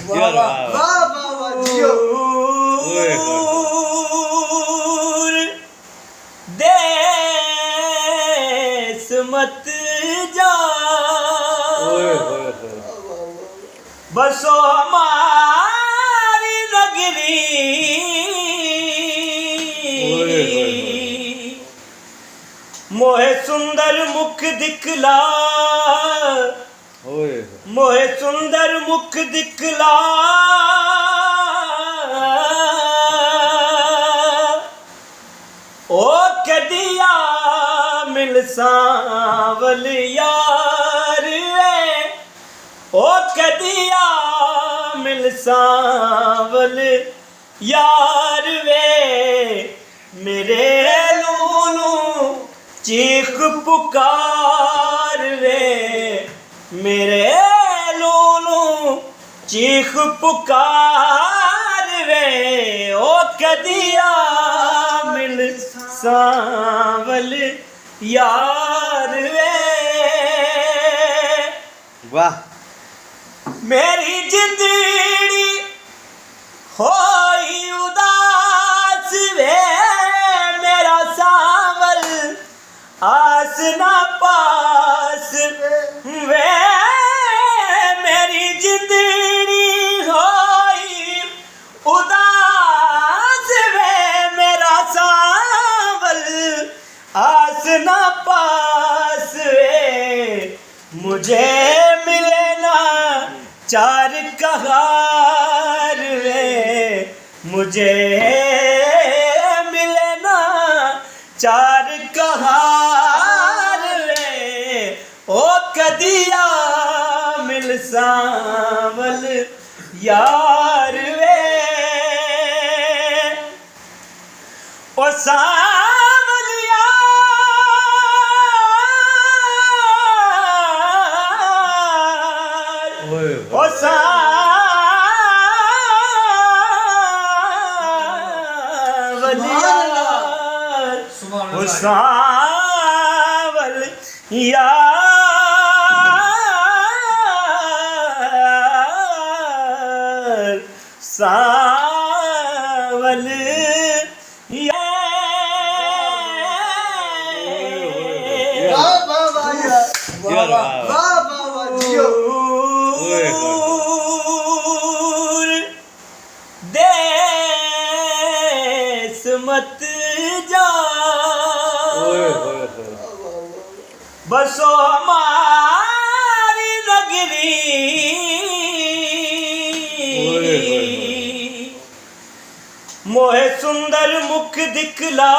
वाह वाह वाह वाह जियो देश मत जा बसो हमारी नगरी मोहे सुंदर मुख दिखला मोहे सुंदर मुख दिखला ओ कदिया मिल सावल यार वे ओ कदिया मिल सावल यार वे मेरे लूलू चीख पुकार वे मेरे लूलू चीख पुकार वे ओ कदिया मिल सावल यार वे वाह मेरी जिंदड़ी होई उदास वे मेरा सावल आस ना पास वे मेरी जिंदड़ी होई उदास वे मेरा सावल आस ना पास वे मुझे मिले ना चार कहार वे मुझे मिले ना चार कहार वे ओ कदिया मिल सावल यार वे ओ सावल यार ओ सावल यार ओ सावल यार सावल वाह वाह वाह वाह वाह वाह वाह जियो देश मत जा बसो हमारी नगरी मोहे सुंदर मुख दिखला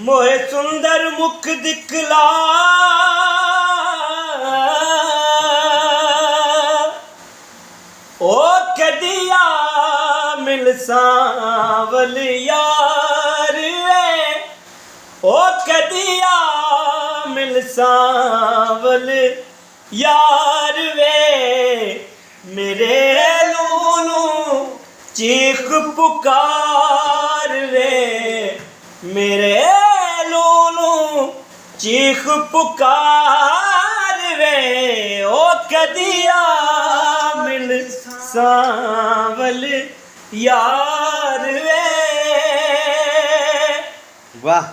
मोहे सुंदर मुख दिखला ओ कदिया मिल सावल यार वे ओ कदिया मिल सावल यार वे मेरे लूलू चीख पुकार वे मेरे लूलू चीख पुकार वे ओ कदिया मिल सावल यार वे वाह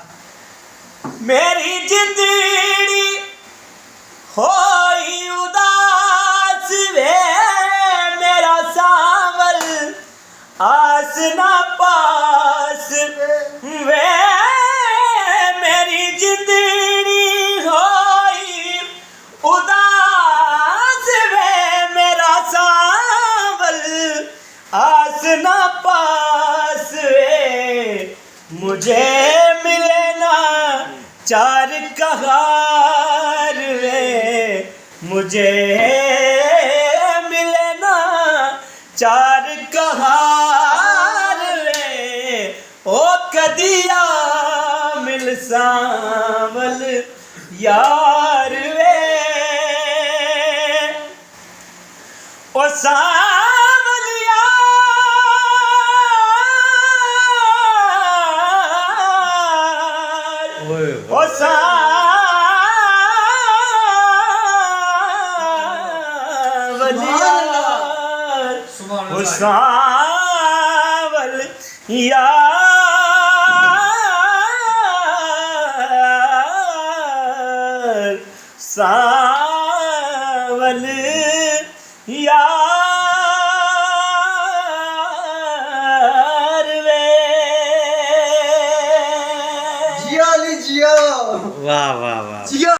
मेरी जिंदड़ी होई उदास वे मेरा सावल आस ना पास वे मेरी जिंदड़ी होई उदास वे मेरा सावल आस ना पास वे मुझे मिले ना चार कहार वे मुझे मिले ना चार कहार वे ओ कदिया मिल सावल यार वे ओ सावल यार ओ सावल यार सुभान ओ अल्लाह। सावल यार सावल यार